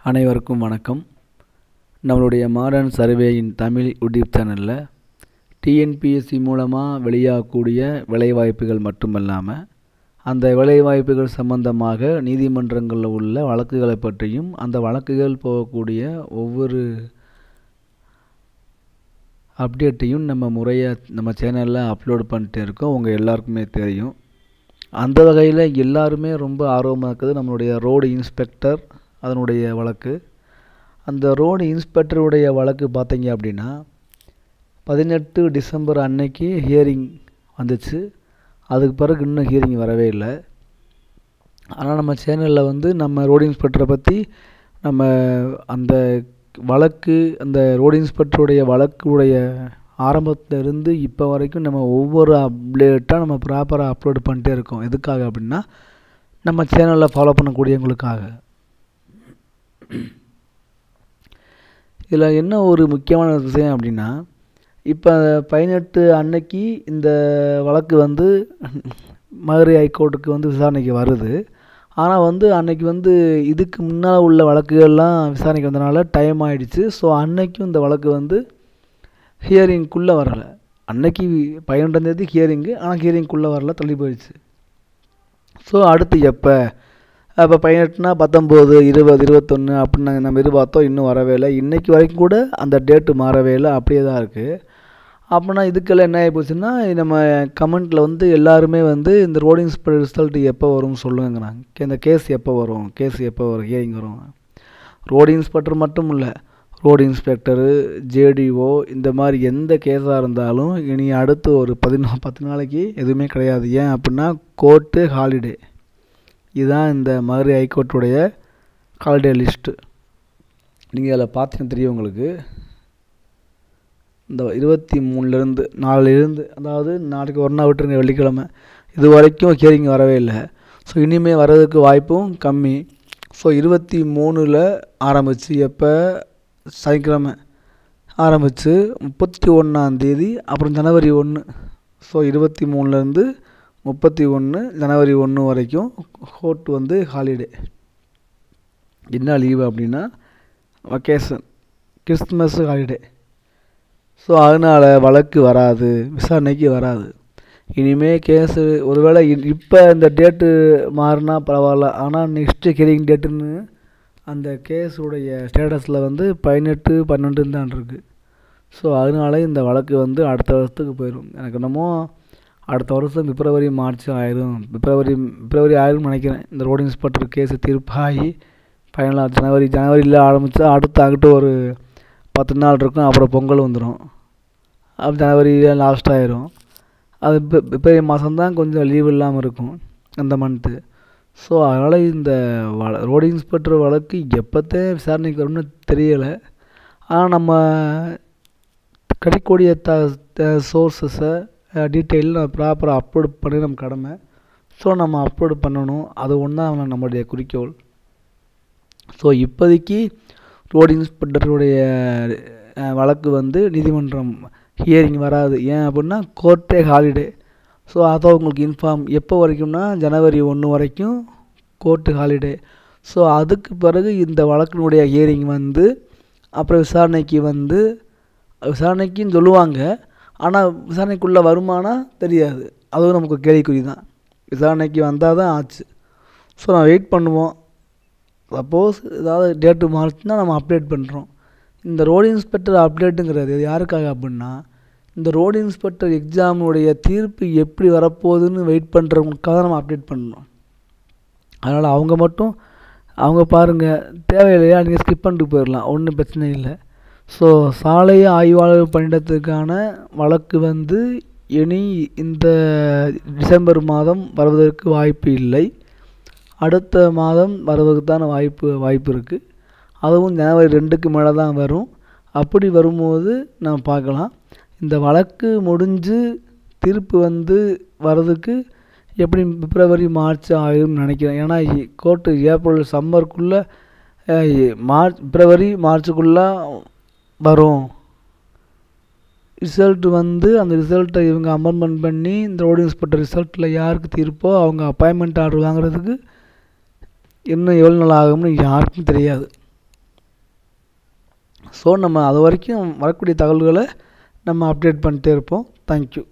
அனைவருக்கும் வணக்கம். நம்மளுடைய மாடர்ன் சர்வேயின் தமிழ் யூடியூப் சேனலில் டிஎன்பிஎஸ்சி மூலமாக வெளியாகக்கூடிய வேலைவாய்ப்புகள் மட்டுமல்லாமல் அந்த வேலைவாய்ப்புகள் சம்பந்தமாக நீதிமன்றங்களில் உள்ள வழக்குகளை பற்றியும் அந்த வழக்குகள் போகக்கூடிய ஒவ்வொரு அப்டேட்டையும் நம்ம சேனலில் அப்லோட் பண்ணிட்டு இருக்கோம். உங்கள் எல்லாருக்குமே தெரியும். அந்த வகையில் எல்லாருமே ரொம்ப ஆர்வமாக இருக்குது நம்மளுடைய ரோடு இன்ஸ்பெக்டர் அதனுடைய வழக்கு. அந்த ரோடு இன்ஸ்பெக்டருடைய வழக்கு பார்த்தீங்க அப்படின்னா 18 டிசம்பர் அன்னைக்கு ஹியரிங் வந்துச்சு. அதுக்கு பிறகு இன்னும் ஹியரிங் வரவே இல்லை. ஆனால் நம்ம சேனலில் நம்ம ரோடு இன்ஸ்பெக்டரை பற்றி நம்ம அந்த வழக்கு அந்த ரோடு இன்ஸ்பெக்டருடைய வழக்குடைய ஆரம்பத்திலிருந்து இப்போ வரைக்கும் நம்ம ஒவ்வொரு அப்டேட்டாக நம்ம ப்ராப்பராக அப்லோட் பண்ணிட்டே இருக்கோம். எதுக்காக அப்படின்னா நம்ம சேனலில் ஃபாலோ பண்ணக்கூடியவங்களுக்காக. இதில் என்ன ஒரு முக்கியமான விஷயம் அப்படின்னா இப்போ 18 அன்னைக்கு இந்த வழக்கு மதுரை ஹைகோர்ட்டுக்கு விசாரணைக்கு வருது. ஆனால் அன்னைக்கு இதுக்கு முன்னால் உள்ள வழக்குகள்லாம் விசாரணைக்கு வந்தனால டைம் ஆகிடுச்சு. ஸோ அன்னைக்கும் இந்த வழக்கு ஹியரிங்குள்ளே வரலை. அன்னைக்கு 12ஆம் தேதி ஹியரிங்கு, ஆனால் ஹியரிங்குள்ளே வரல, தள்ளி போயிடுச்சு. ஸோ அடுத்து எப்போ அப்போ 18னா 19, 20, 21 அப்படின்னு நம்ம எதிர்பார்த்தோம். இன்னும் வரவே இல்லை. இன்றைக்கி வரைக்கும் கூட அந்த டேட்டு மாறவே இல்லை, அப்படியே தான் இருக்குது. அப்படின்னா இதுக்கெல்லாம் என்ன ஆகி போச்சுன்னா நம்ம கமெண்ட்டில் எல்லாருமே இந்த ரோடு இன்ஸ்பெக்டர் ரிசல்ட் எப்போ வரும்னு சொல்லுங்கிறாங்க. இந்த கேஸ் எப்போ வரும் ஹியரிங் வரும். ரோடு இன்ஸ்பெக்டர் மட்டும் இல்லை, ரோடு இன்ஸ்பெக்டரு, ஜேடிஓ, இந்த மாதிரி எந்த கேஸாக இருந்தாலும் இனி அடுத்து ஒரு 10 நாளைக்கு எதுவுமே கிடையாது. ஏன் அப்படின்னா கோர்ட்டு ஹாலிடே. இதுதான் இந்த மதுரை ஹைகோர்ட்டுடைய ஹாலிடே லிஸ்ட்டு. நீங்கள் அதில் பார்த்தீங்கன்னா தெரியும் உங்களுக்கு. இந்த 23லேருந்து நாளிலிருந்து, அதாவது நாளைக்கு ஒரு நாள் விட்டுருங்க, வெள்ளிக்கிழமை, இது வரைக்கும் ஹியரிங் வரவே இல்லை. ஸோ இனிமேல் வர்றதுக்கு வாய்ப்பும் கம்மி. ஸோ 23ல் ஆரம்பித்து எப்போ சனிக்கிழமை ஆரம்பித்து 31ஆம் தேதி, அப்புறம் ஜனவரி 1. ஸோ 23லேருந்து 31 ஜனவரி 1 வரைக்கும் கோர்ட் ஹாலிடே. என்ன லீவு அப்படின்னா வெக்கேஷன், கிறிஸ்துமஸ் ஹாலிடே. ஸோ அதனால் வழக்கு வராது, விசாரணைக்கு வராது. இனிமேல் கேஸு ஒருவேளை இப்போ இந்த டேட்டு மாறினா பரவாயில்ல. ஆனால் நெக்ஸ்ட்டு ஹியரிங் டேட்டுன்னு அந்த கேஸுடைய ஸ்டேட்டஸில் 18, 12 தான் இருக்குது. ஸோ அதனால இந்த வழக்கு அடுத்த வருஷத்துக்கு போயிடும். எனக்கு என்னமோ அடுத்த வருஷம் பிப்ரவரி மார்ச் ஆயிரும், பிப்ரவரி ஆயிரும்னு நினைக்கிறேன். இந்த ரோடு இன்ஸ்பெக்டர் கேஸு தீர்ப்பாகி ஃபைனலாக ஜனவரியில் ஆரம்பித்தா அங்கிட்டு ஒரு 10 நாள் இருக்கும். அப்புறம் பொங்கல் வந்துடும். அப்போ ஜனவரியில் லாஸ்ட் ஆயிரும். அது பிப்ரவரி மாதம்தான் கொஞ்சம் லீவ் இல்லாமல் இருக்கும் அந்த மந்த்து. ஸோ அதனால் இந்த ரோடு இன்ஸ்பெக்டர் வழக்கு எப்போத்தே விசாரணைக்கு வரும்னு தெரியலை. ஆனால் நம்ம கிடைக்கக்கூடிய சோர்ஸஸை டீட்டெயில் நம்ம ப்ராப்பராக அப்லோட் பண்ணி நம்ம கடமை. ஸோ நம்ம அப்லோடு பண்ணணும். அது ஒன்று தான் நம்மளுடைய குறிக்கோள். ஸோ இப்போதைக்கு ரோடு இன்ஸ்பெக்டருடைய வழக்கு நீதிமன்றம் ஹியரிங் வராது. ஏன் அப்படின்னா கோர்ட்டே ஹாலிடே. ஸோ அதை உங்களுக்கு இன்ஃபார்ம் எப்போ வரைக்கும்னா ஜனவரி 1 வரைக்கும் கோர்ட்டு ஹாலிடே. ஸோ அதுக்கு பிறகு இந்த வழக்கினுடைய ஹியரிங் அப்புறம் விசாரணைக்குன்னு சொல்லுவாங்க. ஆனால் விசாரணைக்குள்ளே வருமானா தெரியாது. அதுவும் நமக்கு கேள்விக்குறி தான். விசாரணைக்கு வந்தால் தான் ஆச்சு. ஸோ நான் வெயிட் பண்ணுவோம். சப்போஸ் ஏதாவது டேட்டு மாறிச்சுன்னா நம்ம அப்டேட் பண்ணுறோம். இந்த ரோடு இன்ஸ்பெக்டர் அப்டேட்டுங்கிறது யாருக்காக அப்படின்னா இந்த ரோடு இன்ஸ்பெக்டர் எக்ஸாமுடைய தீர்ப்பு எப்படி வரப்போகுதுன்னு வெயிட் பண்ணுறவங்களுக்காக நம்ம அப்டேட் பண்ணணும். அதனால் அவங்க பாருங்கள், தேவையில்லையா நீங்கள் ஸ்கிப் பண்ணிட்டு போயிடலாம், ஒன்றும் பிரச்சனை இல்லை. ஸோ சாலை ஆய்வாளர் பணியிடத்துக்கான வழக்கு இனி இந்த டிசம்பர் மாதம் வருவதற்கு வாய்ப்பு இல்லை. அடுத்த மாதம் வருவதற்கான வாய்ப்பு இருக்குது. அதுவும் ஜனவரி 2க்கு மேலே தான் வரும். அப்படி வரும்போது நம்ம பார்க்கலாம். இந்த வழக்கு முடிஞ்சு தீர்ப்பு வர்றதுக்கு எப்படி பிப்ரவரி மார்ச் ஆகும்னு நினைக்கிறேன். ஏன்னா கோர்ட்டு ஏப்ரல் சம்மருக்குள்ளே பிப்ரவரி மார்ச்சுக்குள்ளே வரும். ரிசல்ட் அந்த ரிசல்ட்டை இவங்க அமெண்ட்மெண்ட் பண்ணி இந்த ரோடு இன்ஸ்பெக்டர் ரிசல்ட்டில் யாருக்கு தீர்ப்போ அவங்க அப்பாயின்மெண்ட் ஆர்டர் வாங்குறதுக்கு இன்னும் எவ்வளோ நாள் ஆகும்னு யாருக்கும் தெரியாது. ஸோ நம்ம அது வரைக்கும் வரக்கூடிய தகவல்களை நம்ம அப்டேட் பண்ணிட்டே இருப்போம். தேங்க்யூ.